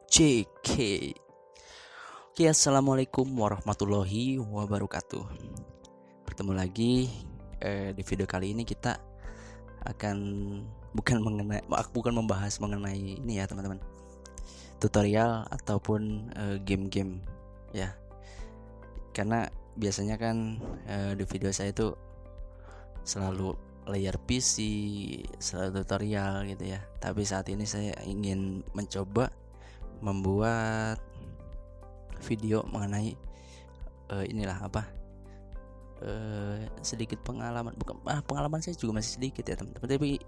JK. Oke, assalamualaikum warahmatullahi wabarakatuh. Bertemu lagi di video kali ini kita akan bukan membahas mengenai ini ya teman-teman, tutorial ataupun game-game ya. Karena biasanya kan di video saya itu selalu layar PC, selalu tutorial gitu ya. Tapi saat ini saya ingin mencoba membuat video mengenai sedikit pengalaman. Pengalaman saya juga masih sedikit ya teman-teman, tapi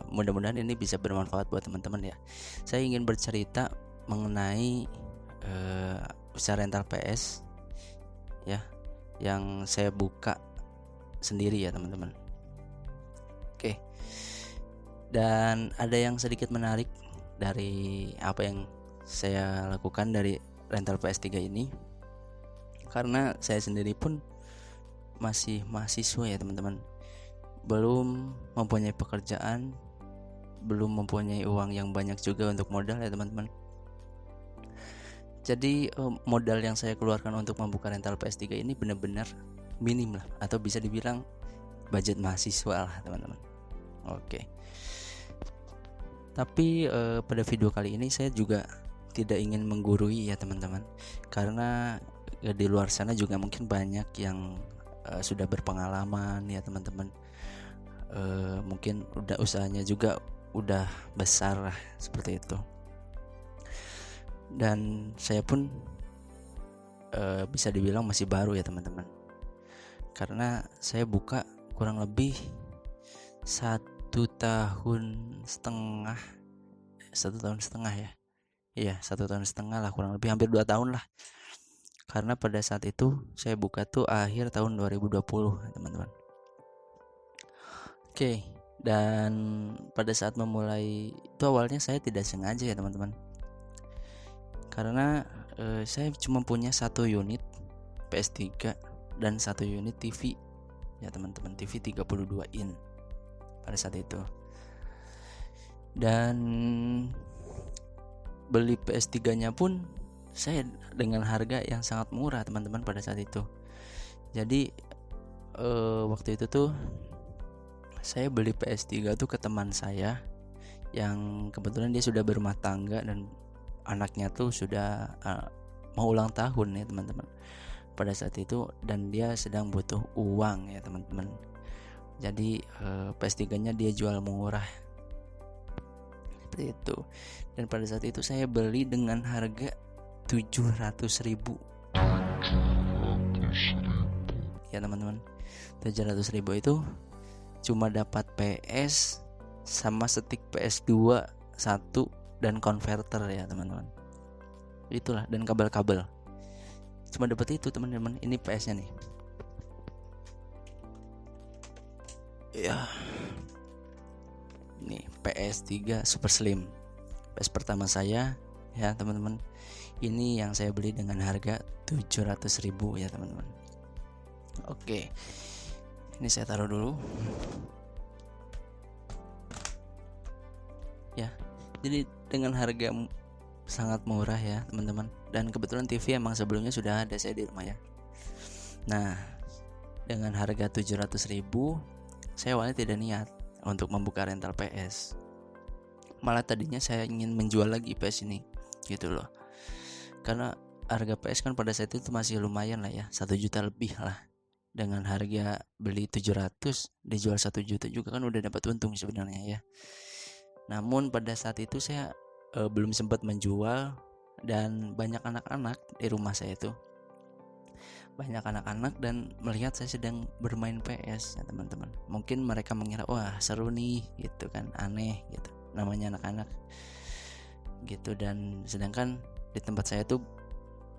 mudah-mudahan ini bisa bermanfaat buat teman-teman ya. Saya ingin bercerita mengenai usaha rental PS ya, yang saya buka sendiri ya teman-teman. Oke, dan ada yang sedikit menarik dari apa yang saya lakukan dari rental PS3 ini, karena saya sendiri pun masih mahasiswa ya teman-teman, belum mempunyai pekerjaan, belum mempunyai uang yang banyak juga untuk modal ya teman-teman. Jadi modal yang saya keluarkan untuk membuka rental PS3 ini benar-benar minim lah, atau bisa dibilang budget mahasiswa lah teman-teman. Oke. Tapi pada video kali ini saya juga tidak ingin menggurui ya teman-teman, karena di luar sana juga mungkin banyak yang sudah berpengalaman ya teman-teman. Mungkin udah usahanya juga udah besar lah, seperti itu. Dan saya pun bisa dibilang masih baru ya teman-teman, karena saya buka kurang lebih 1,5 tahun ya. Iya, 1,5 tahun lah, kurang lebih hampir 2 tahun lah. Karena pada saat itu saya buka tuh akhir tahun 2020 teman-teman. Oke, dan pada saat memulai itu awalnya saya tidak sengaja ya teman-teman, karena saya cuma punya 1 unit PS3 dan 1 unit TV ya teman-teman, TV 32 in pada saat itu. Dan beli PS3 nya pun saya dengan harga yang sangat murah teman-teman pada saat itu. Jadi waktu itu tuh saya beli PS3 tuh ke teman saya yang kebetulan dia sudah berumah tangga dan anaknya tuh sudah mau ulang tahun ya teman-teman pada saat itu, dan dia sedang butuh uang ya teman-teman. Jadi PS3 nya dia jual murah seperti itu. Dan pada saat itu saya beli dengan harga 700.000 ya teman-teman. 700.000 itu cuma dapat PS sama stick PS2 1 dan converter ya teman-teman. Itulah, dan kabel-kabel. Cuma dapat itu teman-teman. Ini PS-nya nih. Ya. Ini PS3 Super Slim. PS pertama saya ya teman-teman. Ini yang saya beli dengan harga 700.000 ya teman-teman. Oke. Ini saya taruh dulu. Ya. Jadi dengan harga sangat murah ya teman-teman. Dan kebetulan TV emang sebelumnya sudah ada saya di rumah ya. Nah, dengan harga 700.000 saya awalnya tidak niat untuk membuka rental PS. Malah tadinya saya ingin menjual lagi PS ini gitu loh. Karena harga PS kan pada saat itu masih lumayan lah ya, 1 juta lebih lah. Dengan harga beli 700 dijual 1 juta juga kan udah dapat untung sebenarnya ya. Namun pada saat itu saya belum sempat menjual, dan banyak anak-anak di rumah saya itu. Banyak anak-anak dan melihat saya sedang bermain PS ya teman-teman. Mungkin mereka mengira wah seru nih gitu kan, aneh gitu, namanya anak-anak gitu. Dan sedangkan di tempat saya tuh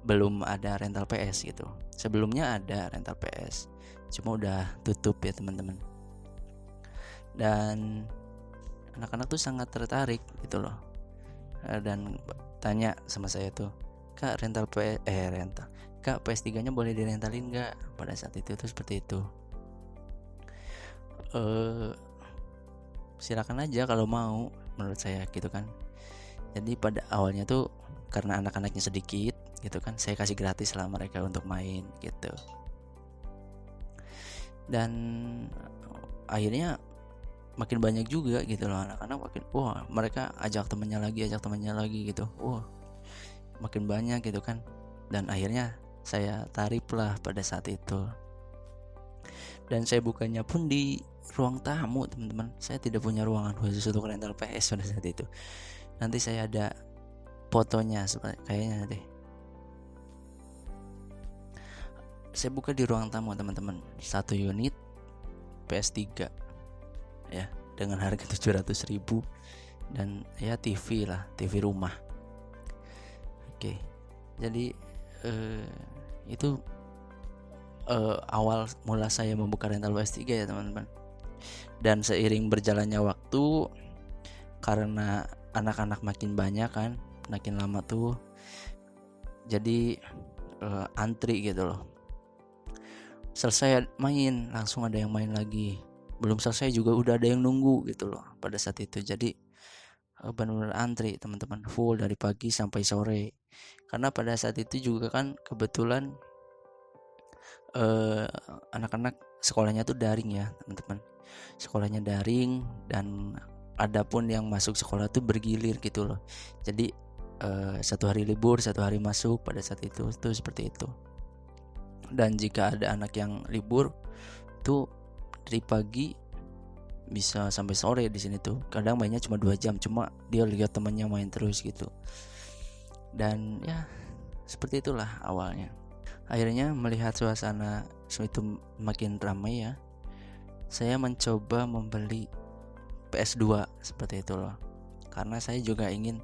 belum ada rental PS gitu. Sebelumnya ada rental PS, cuma udah tutup ya teman-teman. Dan anak-anak tuh sangat tertarik gitu loh, dan tanya sama saya tuh, Kak Kak PS3 nya boleh direntalin gak? Pada saat itu tuh seperti itu. Silakan aja kalau mau, menurut saya gitu kan. Jadi pada awalnya tuh karena anak-anaknya sedikit gitu kan, saya kasih gratis lah mereka untuk main gitu. Dan akhirnya makin banyak juga gitu loh anak-anak, makin wah mereka ajak temannya lagi gitu, wah makin banyak gitu kan. Dan akhirnya saya tarif lah pada saat itu. Dan saya bukanya pun di ruang tamu teman-teman. Saya tidak punya ruangan khusus untuk rental PS pada saat itu. Nanti saya ada fotonya kayaknya deh. Saya buka di ruang tamu teman-teman, 1 unit PS3 ya, dengan harga 700.000 dan ya TV lah, TV rumah. Oke, jadi itu awal mula saya membuka rental PS3 ya teman-teman. Dan seiring berjalannya waktu, karena anak-anak makin banyak kan, makin lama tuh jadi antri gitu loh. Selesai main langsung ada yang main lagi, belum selesai juga udah ada yang nunggu gitu loh pada saat itu. Jadi benar-benar antri teman-teman, full dari pagi sampai sore. Karena pada saat itu juga kan kebetulan anak-anak sekolahnya tuh daring ya teman-teman, sekolahnya daring, dan adapun yang masuk sekolah tuh bergilir gitu loh. Jadi 1 hari libur, 1 hari masuk pada saat itu tuh seperti itu. Dan jika ada anak yang libur tuh dari pagi bisa sampai sore di sini tuh. Kadang mainnya cuma 2 jam, cuma dia lihat temannya main terus gitu. Dan ya seperti itulah awalnya. Akhirnya melihat suasana itu makin ramai ya, saya mencoba membeli PS2 seperti itu loh. Karena saya juga ingin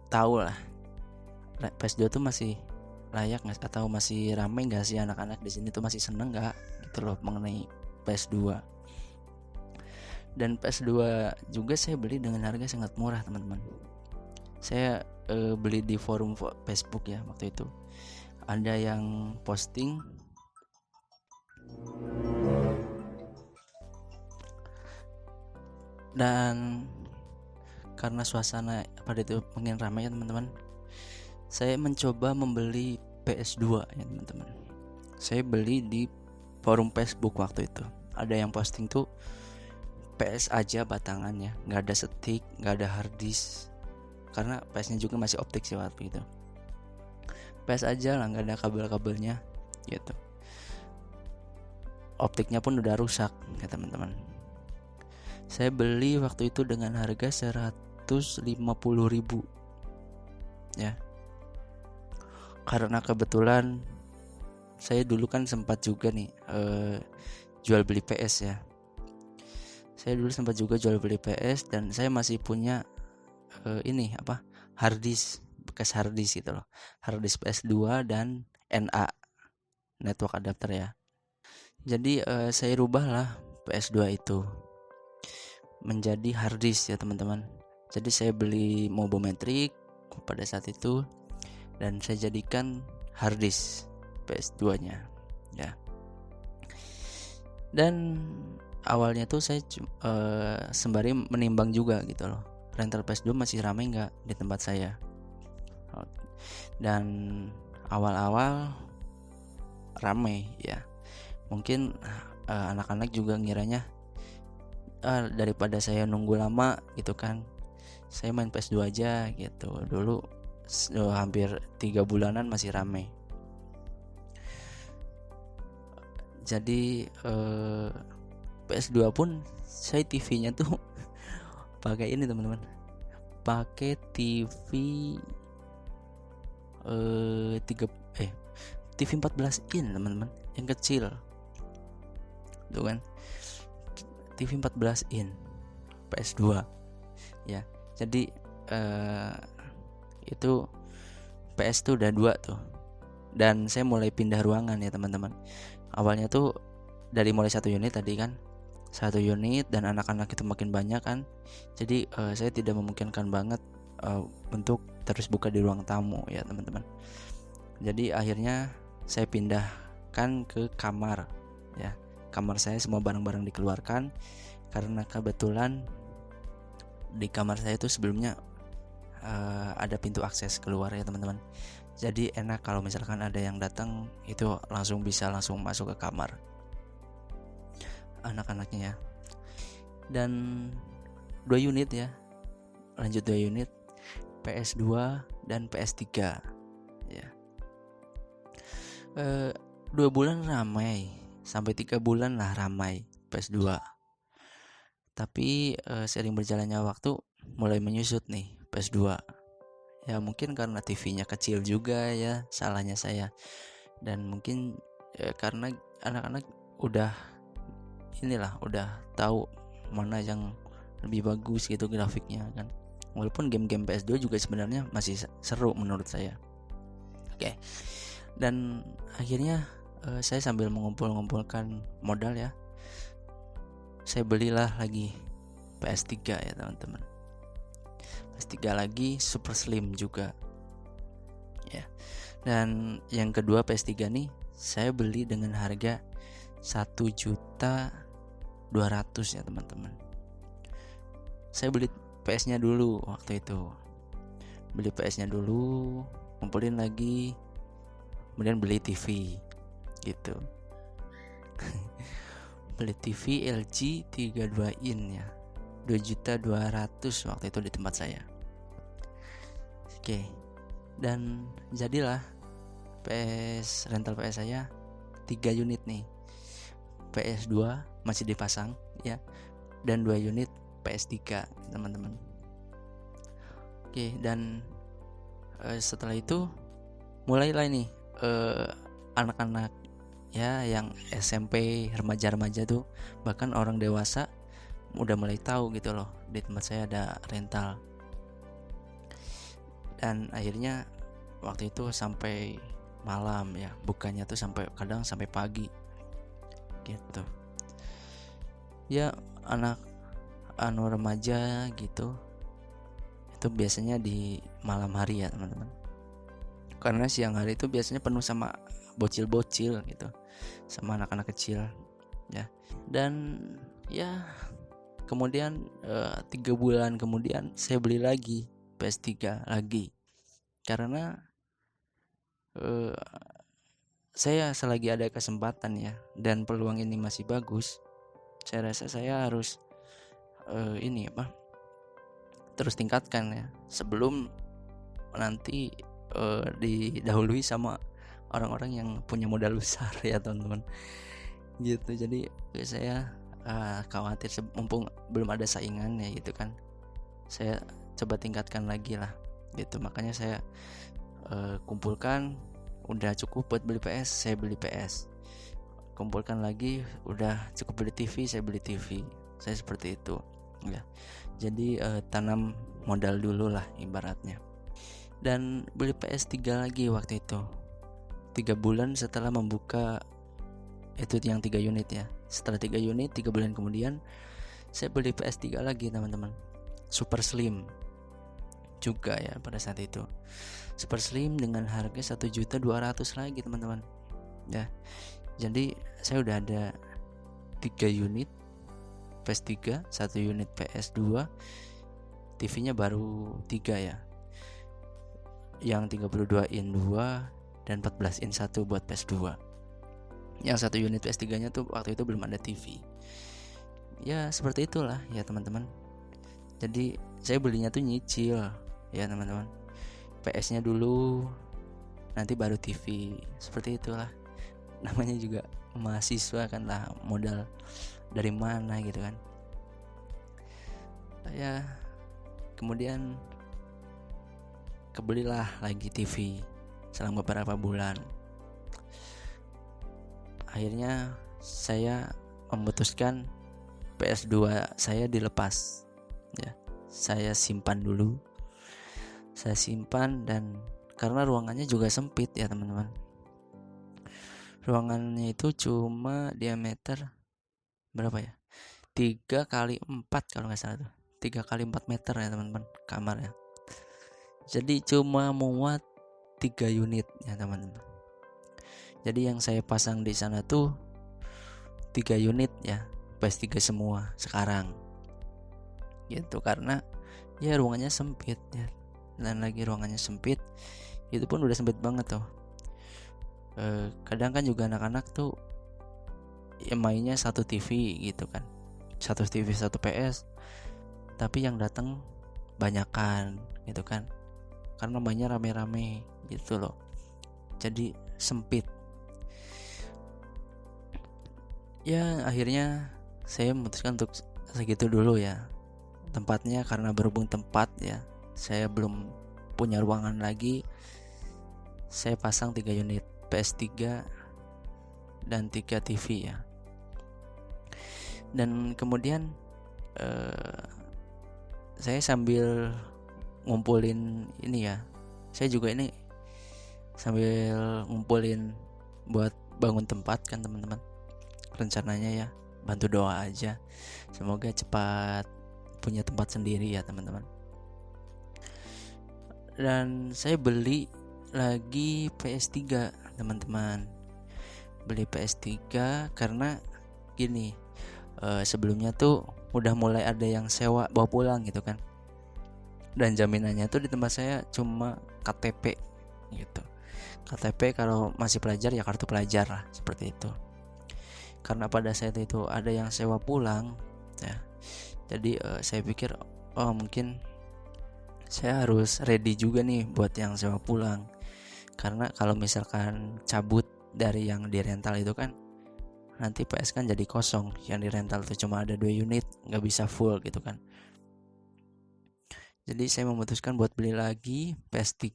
tahu lah PS2 tuh masih layak nggak, atau masih ramai nggak sih anak-anak di sini tuh, masih seneng nggak gitu loh mengenai PS2. Dan PS2 juga saya beli dengan harga sangat murah teman-teman. Saya beli di forum Facebook ya waktu itu. Ada yang posting dan karena suasana pada itu makin ramai ya teman-teman, saya mencoba membeli PS2 ya teman-teman. Saya beli di forum Facebook waktu itu. Ada yang posting tuh PS aja batangannya, nggak ada stick, nggak ada hard disk, karena PS-nya juga masih optik sih waktu itu. PS aja lah, nggak ada kabel-kabelnya gitu. Optiknya pun udah rusak ya teman-teman. Saya beli waktu itu dengan harga 150.000 ya. Karena kebetulan saya dulu kan sempat juga nih jual beli PS ya. Saya dulu sempat juga jual beli PS, dan saya masih punya hard disk, bekas hard disk gitu loh. Hard disk PS2 dan NA, network adapter ya. Jadi saya rubahlah PS2 itu menjadi hard disk ya teman-teman. Jadi saya beli Mobometric pada saat itu, dan saya jadikan hard disk PS2-nya ya. Dan awalnya tuh saya sembari menimbang juga gitu loh, rental PS2 masih ramai nggak di tempat saya. Dan awal-awal ramai ya. Mungkin anak-anak juga ngiranya daripada saya nunggu lama gitu kan, saya main PS2 aja gitu. Dulu hampir 3 bulanan masih ramai. Jadi PS2 pun saya TV-nya tuh pakai ini teman-teman, pakai TV TV 14 in teman-teman, yang kecil tuh kan, TV 14 in PS2 ya. Jadi itu PS tuh udah 2 tuh, dan saya mulai pindah ruangan ya teman-teman. Awalnya tuh dari mulai 1 unit tadi kan, 1 unit, dan anak-anak itu makin banyak kan. Jadi saya tidak memungkinkan banget untuk terus buka di ruang tamu ya teman-teman. Jadi akhirnya saya pindahkan ke kamar ya. Kamar saya semua barang-barang dikeluarkan, karena kebetulan di kamar saya itu sebelumnya ada pintu akses keluar ya teman-teman. Jadi enak kalau misalkan ada yang datang itu bisa langsung masuk ke kamar anak-anaknya ya. Dan 2 unit ya, lanjut 2 unit PS2 dan PS3 ya. 2 bulan ramai, sampai 3 bulan lah ramai PS2. Tapi sering berjalannya waktu mulai menyusut nih PS2. Ya mungkin karena TV-nya kecil juga ya, salahnya saya. Dan mungkin karena anak-anak udah tahu mana yang lebih bagus gitu grafiknya kan. Walaupun game-game PS2 juga sebenarnya masih seru menurut saya. Oke. Dan akhirnya saya sambil mengumpulkan modal ya, saya belilah lagi PS3 ya teman-teman. PS3 lagi super slim juga ya. Dan yang kedua PS3 nih saya beli dengan harga 1.200.000 ya teman-teman. Saya beli PS-nya dulu waktu itu. Beli PS-nya dulu, kumpulin lagi, kemudian beli TV gitu. Beli TV LG 32 in ya, 2.200.000 waktu itu di tempat saya. Oke. Dan jadilah rental PS saya 3 unit nih. PS2 masih dipasang ya, dan 2 unit PS3 teman-teman. Oke, dan setelah itu mulailah nih anak-anak ya yang SMP, remaja-remaja tuh, bahkan orang dewasa udah mulai tahu gitu loh di tempat saya ada rental. Dan akhirnya waktu itu sampai malam ya, bukannya tuh kadang sampai pagi gitu ya. Anak remaja gitu itu biasanya di malam hari ya teman-teman, karena siang hari itu biasanya penuh sama bocil-bocil gitu, sama anak-anak kecil ya. Dan ya kemudian 3 bulan kemudian saya beli lagi PS3 lagi, karena saya selagi ada kesempatan ya dan peluang ini masih bagus, saya rasa saya harus terus tingkatkan ya, sebelum nanti didahului sama orang-orang yang punya modal besar ya teman-teman gitu. Jadi saya khawatir mumpung belum ada saingan ya gitu kan, saya coba tingkatkan lagi lah gitu. Makanya saya kumpulkan, udah cukup buat beli PS, saya beli PS. Kumpulkan lagi, udah cukup beli TV, saya beli TV. Saya seperti itu ya. Jadi tanam modal dulu lah ibaratnya. Dan beli PS3 lagi waktu itu 3 bulan setelah membuka itu yang 3 unit ya. Setelah 3 unit 3 bulan kemudian saya beli PS3 lagi teman-teman, super slim juga ya pada saat itu. Super slim dengan harga 1.200.000 lagi teman-teman ya. Jadi saya udah ada 3 unit PS3, 1 unit PS2, TV-nya baru 3 ya, yang 32 in 2 dan 14 in 1 buat PS2. Yang 1 unit PS3 nya tuh waktu itu belum ada TV. Ya seperti itulah ya teman-teman. Jadi saya belinya tuh nyicil ya teman-teman, PS nya dulu nanti baru TV. Seperti itulah, namanya juga mahasiswa kan lah, modal dari mana gitu kan ya. Kemudian kebelilah lagi TV selang beberapa bulan. Akhirnya saya memutuskan PS2 saya dilepas ya. Saya simpan dulu. Saya simpan, dan karena ruangannya juga sempit ya teman-teman. Ruangannya itu cuma diameter berapa ya? 3x4 kalau nggak salah tuh. 3x4 meter ya teman-teman kamarnya. Jadi cuma muat 3 unit ya teman-teman. Jadi yang saya pasang di sana tuh 3 unit ya, PS3 semua sekarang gitu, karena ya ruangannya sempit ya. dan lagi ruangannya sempit, itu pun udah sempit banget tuh. Kadang kan juga anak-anak tuh ya mainnya satu TV gitu kan, satu TV satu PS, tapi yang datang banyakan gitu kan, karena mainnya rame-rame gitu loh, jadi sempit. Ya akhirnya saya memutuskan untuk segitu dulu ya tempatnya, karena berhubung tempat ya saya belum punya ruangan lagi. Saya pasang 3 unit PS3 dan 3 TV ya. Dan kemudian saya sambil ngumpulin ini ya, saya juga ini sambil ngumpulin buat bangun tempat kan teman-teman. Rencananya ya bantu doa aja, semoga cepat punya tempat sendiri ya teman-teman. Dan saya beli lagi PS3 teman-teman, beli PS3 karena gini, sebelumnya tuh udah mulai ada yang sewa bawa pulang gitu kan, dan jaminannya tuh di tempat saya cuma KTP gitu. KTP kalau masih pelajar ya kartu pelajar lah, seperti itu. Karena pada saat itu ada yang sewa pulang ya, jadi saya pikir mungkin saya harus ready juga nih buat yang sewa pulang, karena kalau misalkan cabut dari yang di rental itu kan nanti PS kan jadi kosong, yang di rental itu cuma ada 2 unit, nggak bisa full gitu kan. Jadi saya memutuskan buat beli lagi PS3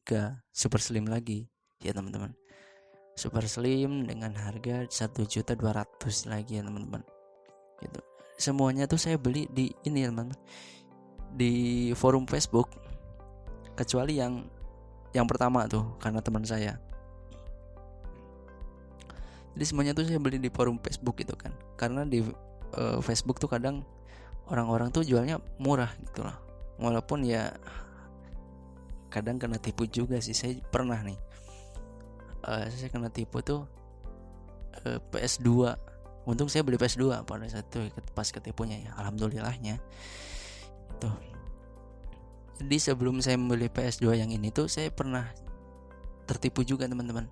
Super Slim lagi ya teman-teman. Super Slim dengan harga 1.200.000 lagi ya teman-teman. Gitu. Semuanya tuh saya beli di ini teman-teman, di forum Facebook, kecuali yang pertama tuh karena teman saya. Jadi semuanya tuh saya beli di forum Facebook gitu kan, karena di Facebook tuh kadang orang-orang tuh jualnya murah gitu loh, walaupun ya kadang kena tipu juga sih. Saya pernah nih, saya kena tipu tuh PS2. Untung saya beli PS2 pada saat itu pas ketipunya ya, alhamdulillahnya itu. Jadi sebelum saya membeli PS2 yang ini tuh saya pernah tertipu juga teman-teman.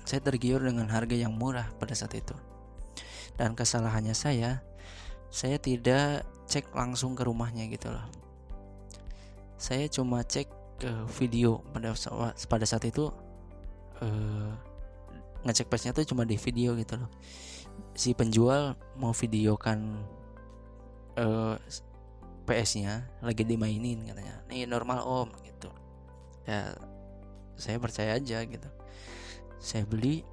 Saya tergiur dengan harga yang murah pada saat itu. Dan kesalahannya saya tidak cek langsung ke rumahnya gitu loh. Saya cuma cek ke video pada saat itu, ngecek PS-nya tuh cuma di video gitu loh. Si penjual mau videokan PS-nya lagi dimainin katanya, nih normal om gitu ya. Saya percaya aja gitu. Saya beli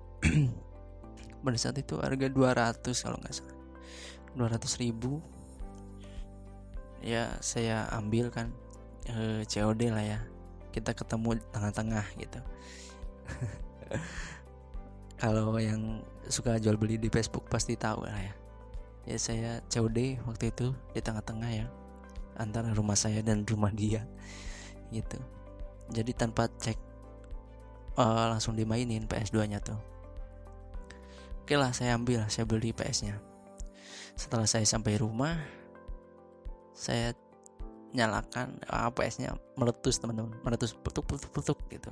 pada saat itu harga 200 kalau nggak salah, 200.000 ya. Saya ambil kan, COD lah ya, kita ketemu tengah-tengah gitu. Kalau yang suka jual beli di Facebook pasti tahu lah ya. Ya saya COD waktu itu di tengah-tengah ya, antara rumah saya dan rumah dia gitu. Jadi tanpa cek langsung dimainin PS2-nya tuh. Oke lah, saya beli PS-nya. Setelah saya sampai rumah, saya nyalakan, PS-nya meletus teman-teman, meletus putuk gitu.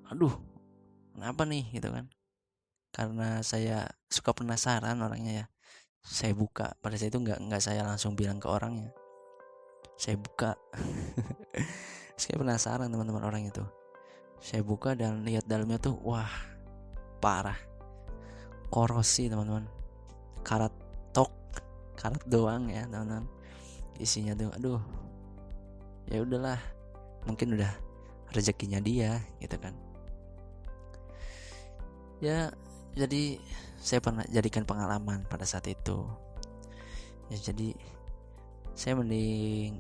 Aduh, kenapa nih gitu kan? Karena saya suka penasaran orangnya ya. Saya buka, pada saat itu nggak saya langsung bilang ke orangnya. Saya buka, saya penasaran teman-teman orang itu. Saya buka dan lihat dalamnya tuh, wah parah, korosi teman-teman, karat doang ya teman-teman isinya tuh. Aduh, ya udahlah, mungkin udah rezekinya dia gitu kan ya. Jadi saya pernah jadikan pengalaman pada saat itu ya. Jadi saya mending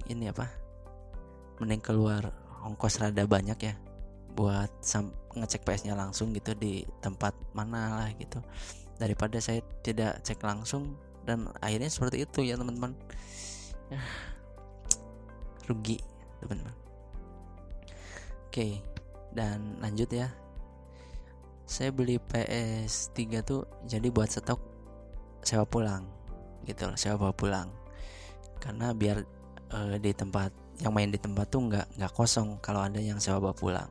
keluar ongkos rada banyak ya buat ngecek PS-nya langsung gitu di tempat mana lah gitu, daripada saya tidak cek langsung dan akhirnya seperti itu ya teman-teman. Rugi teman-teman. Oke, dan lanjut ya. Saya beli PS3 tuh jadi buat stok sewa pulang gitu loh, sewa bawa pulang. Karena biar di tempat yang main di tempat tuh nggak kosong kalau ada yang sewa bawa pulang.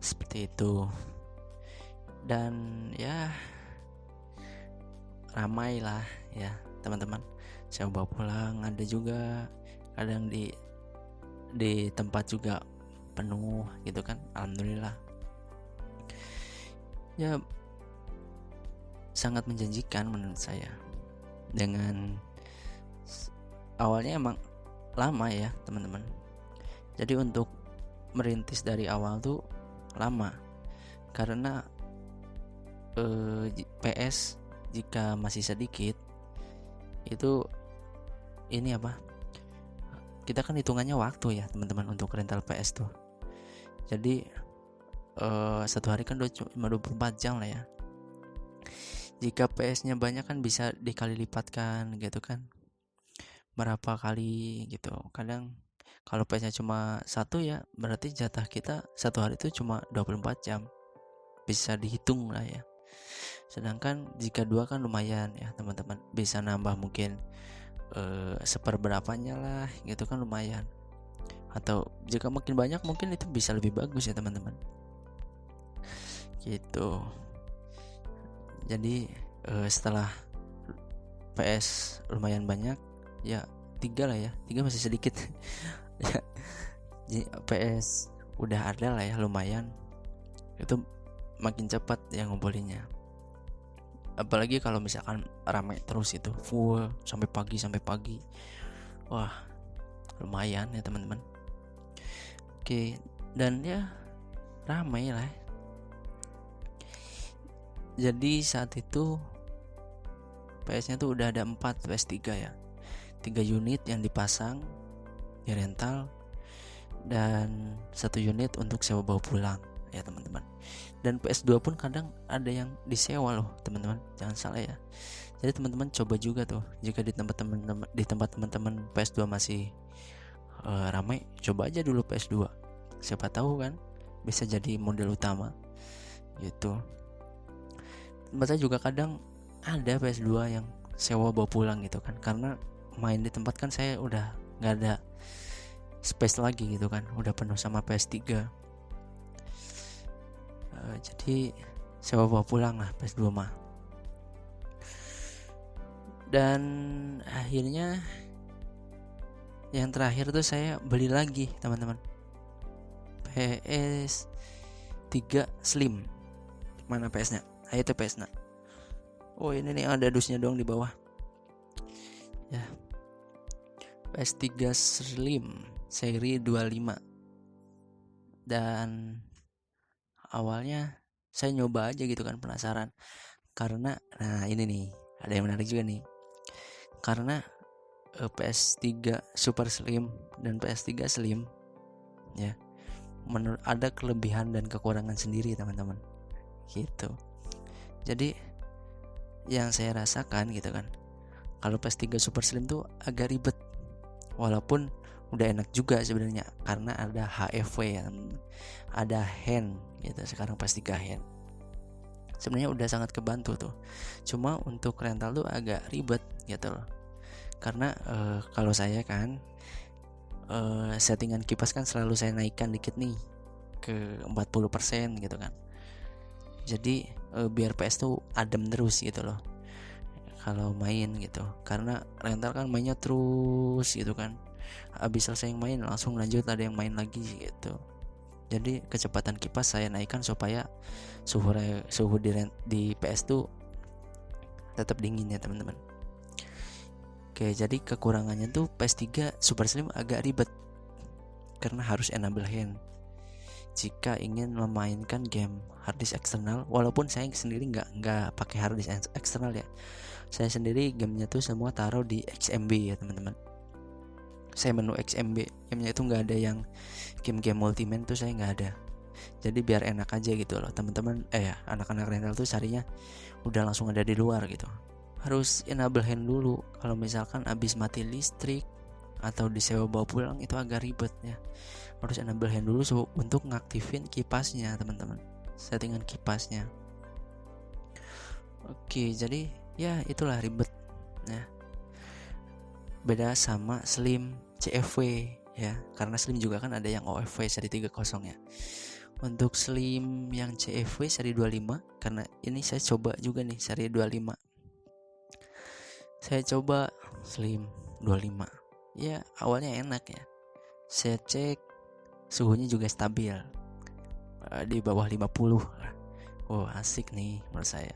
Seperti itu. Dan ya ramai lah ya teman-teman, sewa bawa pulang. Ada juga kadang di tempat juga penuh gitu kan. Alhamdulillah ya, sangat menjanjikan menurut saya. Dengan awalnya emang lama ya teman-teman. Jadi untuk merintis dari awal tuh lama, karena PS jika masih sedikit itu ini apa, kita kan hitungannya waktu ya teman-teman untuk rental PS tuh. Jadi satu hari kan cuma 24 jam lah ya. Jika PS-nya banyak kan bisa dikali lipatkan gitu kan, berapa kali gitu. Kadang kalau PS-nya cuma satu ya berarti jatah kita satu hari itu cuma 24 jam, bisa dihitung lah ya. Sedangkan jika dua kan lumayan ya teman-teman, bisa nambah mungkin seperberapanya lah gitu kan, lumayan. Atau jika makin banyak mungkin itu bisa lebih bagus ya teman-teman gitu. Jadi setelah PS lumayan banyak ya, 3 lah ya, 3 masih sedikit ya, PS udah ada lah ya lumayan, itu makin cepat yang ngumpulinnya. Apalagi kalau misalkan ramai terus itu full sampai pagi, wah lumayan ya teman-teman. Oke, dan ya ramai lah. Jadi saat itu PS-nya tuh udah ada 4 PS3 ya, 3 unit yang dipasang di rental dan 1 unit untuk sewa bawa pulang ya teman-teman. Dan PS2 pun kadang ada yang disewa loh teman-teman, jangan salah ya. Jadi teman-teman coba juga tuh, jika di tempat teman-teman PS2 masih ramai, coba aja dulu PS2, siapa tahu kan bisa jadi model utama gitu. Tempat saya juga kadang ada PS2 yang sewa bawa pulang gitu kan, karena main di tempat kan saya udah nggak ada space lagi gitu kan, udah penuh sama PS3. Jadi sewa bawa pulang lah PS2 mah. Dan akhirnya yang terakhir tuh saya beli lagi teman-teman, PS3 Slim. Mana PS-nya? Ayo tuh PS-nya. Oh ini nih ada dusnya doang di bawah ya. PS3 Slim seri 25. Dan awalnya saya nyoba aja gitu kan, penasaran. Karena nah ini nih ada yang menarik juga nih, karena PS3 Super Slim dan PS3 Slim ya, menurut ada kelebihan dan kekurangan sendiri teman-teman gitu. Jadi yang saya rasakan gitu kan, kalau PS3 Super Slim tuh agak ribet, walaupun udah enak juga sebenarnya karena ada HFW ya, ada hand gitu. Sekarang PS3 hand sebenarnya udah sangat kebantu tuh. Cuma untuk rental tuh agak ribet gitu loh, karena kalau saya kan settingan kipas kan selalu saya naikkan dikit nih ke 40% gitu kan. Jadi biar PS tuh adem terus gitu loh kalau main gitu, karena rental kan mainnya terus gitu kan, habis selesai yang main langsung lanjut ada yang main lagi gitu. Jadi kecepatan kipas saya naikkan supaya suhu di PS tuh tetap dingin ya teman-teman. Oke, jadi kekurangannya tuh PS3 Super Slim agak ribet karena harus enable hand jika ingin memainkan game harddisk eksternal. Walaupun saya sendiri nggak pakai harddisk eksternal ya, saya sendiri gamenya tuh semua taruh di XMB ya teman-teman. Saya menu XMB, gamenya itu nggak ada yang game-game multiman tuh, saya nggak ada. Jadi biar enak aja gitu loh teman-teman, anak-anak rental tuh carinya udah langsung ada di luar gitu. Harus enable hand dulu kalau misalkan habis mati listrik atau disewa bawa pulang, itu agak ribet ya. Harus enable hand dulu untuk ngaktifin kipasnya teman-teman, settingan kipasnya. Oke, jadi ya itulah ribet ya. Beda sama Slim CFV ya, karena Slim juga kan ada yang OFV seri 30 ya. Untuk Slim yang CFV seri 25, karena ini saya coba juga nih seri 25. Saya coba Slim 25. Ya, awalnya enak ya. Saya cek suhunya juga stabil. Di bawah 50. Oh, asik nih menurut saya.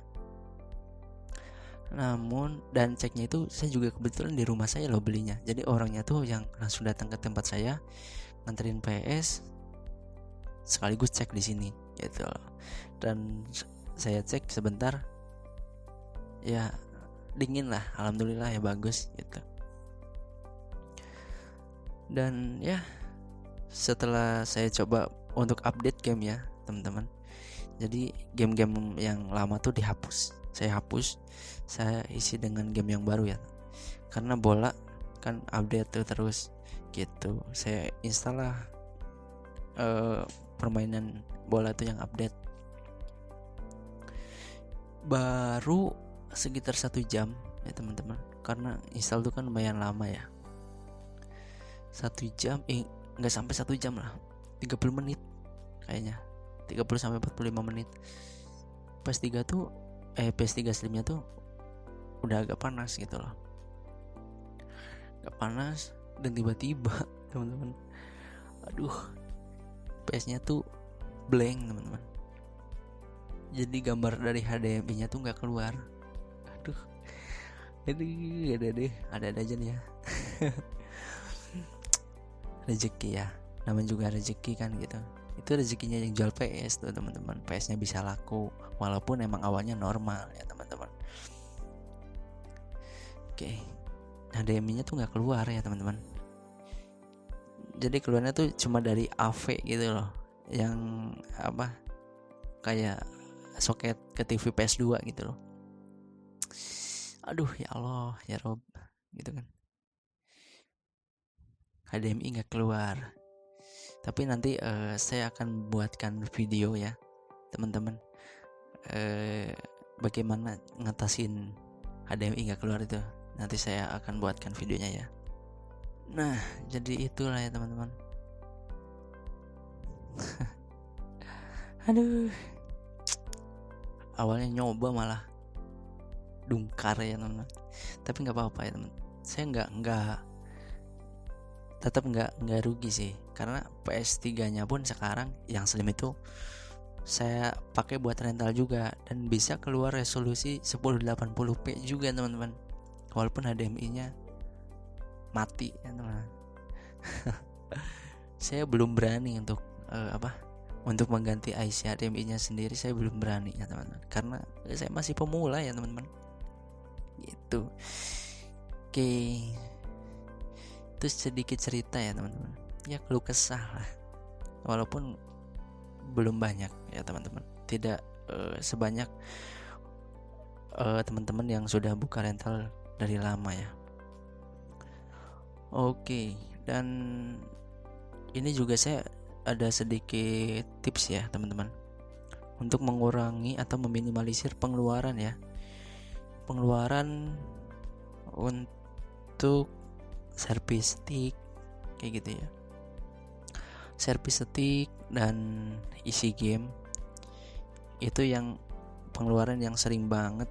Namun dan ceknya itu saya juga kebetulan di rumah saya loh belinya. Jadi orangnya tuh yang langsung datang ke tempat saya nganterin PS sekaligus cek di sini gitu. Dan saya cek sebentar, ya dingin lah, alhamdulillah ya bagus gitu. Dan ya setelah saya coba untuk update game ya teman-teman, jadi game-game yang lama tuh dihapus, saya hapus, saya isi dengan game yang baru ya, karena bola kan update tuh terus gitu. Saya install lah permainan bola tuh yang update. Baru sekitar 1 jam ya teman-teman, karena install tuh kan lumayan lama ya. 1 jam, nggak sampai 1 jam lah, 30 menit kayaknya, 30 sampai 45 menit. PS3 tuh PS3 Slimnya tuh udah agak panas gitu loh, agak panas. Dan tiba-tiba teman-teman, aduh, PS-nya tuh blank teman-teman. Jadi gambar dari HDMI-nya tuh nggak keluar. Aduh, ada aja nih ya. Rezeki ya, namanya juga rezeki kan gitu. Itu rezekinya yang jual PS tuh teman-teman. PS-nya bisa laku walaupun emang awalnya normal ya teman-teman. Oke, HDMI-nya tuh nggak keluar ya teman-teman. Jadi keluarnya tuh cuma dari AV gitu loh, yang apa, kayak soket ke TV PS2 gitu loh. Aduh ya Allah ya Rob gitu kan, HDMI nggak keluar. Tapi nanti saya akan buatkan video ya teman-teman, bagaimana ngatasin HDMI nggak keluar itu. Nanti saya akan buatkan videonya ya. Nah, jadi itulah ya teman-teman. Aduh, awalnya nyoba malah dungkar ya teman-teman. Tapi nggak apa-apa ya teman. Saya tetap nggak rugi sih, karena PS3-nya pun sekarang yang Slim itu saya pakai buat rental juga, dan bisa keluar resolusi 1080p juga teman-teman, walaupun HDMI-nya mati ya teman-teman. Saya belum berani untuk untuk mengganti IC HDMI-nya sendiri. Saya belum berani ya teman-teman, karena saya masih pemula ya teman-teman gitu. Oke, itu sedikit cerita ya teman-teman, ya keluh kesah lah, walaupun belum banyak ya teman-teman, tidak sebanyak teman-teman yang sudah buka rental dari lama ya. Oke, dan ini juga saya ada sedikit tips ya teman-teman, untuk mengurangi atau meminimalisir pengeluaran ya, pengeluaran untuk servis stick kayak gitu ya. Servis stick dan isi game itu yang pengeluaran yang sering banget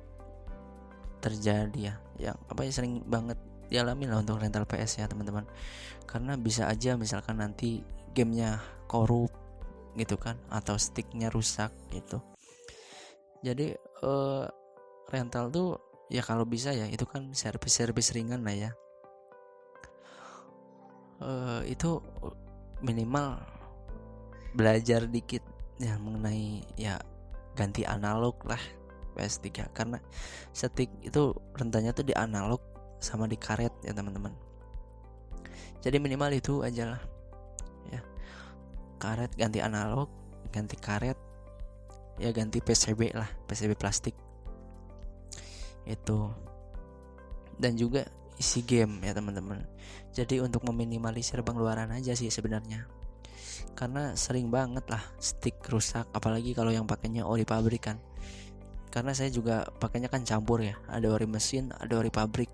terjadi ya, yang sering banget dialami lah untuk rental PS ya teman-teman. Karena bisa aja misalkan nanti gamenya korup gitu kan, atau sticknya rusak gitu. Jadi rental tuh ya kalau bisa ya itu kan servis ringan lah ya. Itu minimal belajar dikit ya mengenai ya ganti analog lah PS3, karena stick itu rentannya tuh di analog sama di karet ya teman-teman. Jadi minimal itu aja lah ya, karet ganti analog, ganti karet ya, ganti PCB lah, PCB plastik itu, dan juga isi game ya teman-teman. Jadi untuk meminimalisir pengeluaran aja sih sebenarnya, karena sering banget lah stick rusak, apalagi kalau yang pakainya ori pabrik kan. Karena saya juga pakainya kan campur ya, ada ori mesin, ada ori pabrik.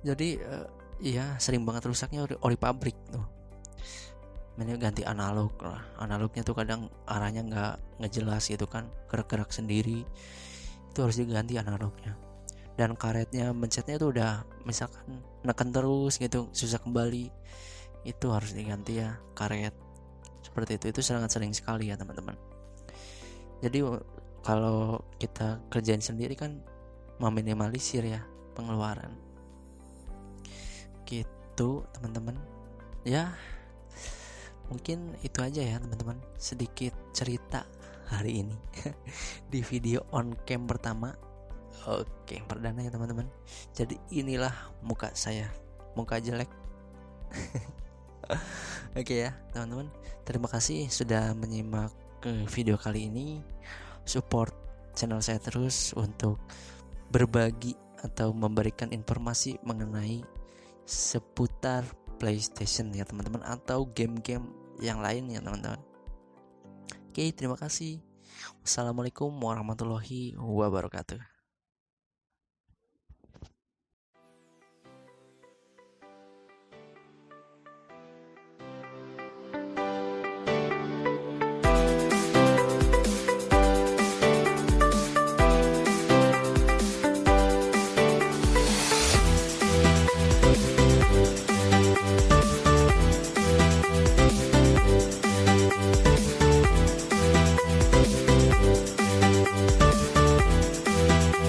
Jadi Iya, sering banget rusaknya ori pabrik tuh. Ini ganti analog lah. Analognya tuh kadang arahnya nggak jelas gitu kan, gerak-gerak sendiri. Itu harus diganti analognya. Dan karetnya, mencetnya tuh udah misalkan neken terus gitu, susah kembali. Itu harus diganti ya karet. Seperti itu sangat sering sekali ya teman-teman. Jadi kalau kita kerjain sendiri kan meminimalisir ya pengeluaran. Gitu teman-teman. Ya, mungkin itu aja ya teman-teman, sedikit cerita hari ini di video on cam pertama. Oke, perdana ya teman-teman. Jadi inilah muka saya, muka jelek. Oke ya teman-teman, terima kasih sudah menyimak video kali ini. Support channel saya terus untuk berbagi atau memberikan informasi mengenai seputar PlayStation ya teman-teman, atau game-game yang lain ya teman-teman. Oke, terima kasih. Wassalamualaikum warahmatullahi wabarakatuh.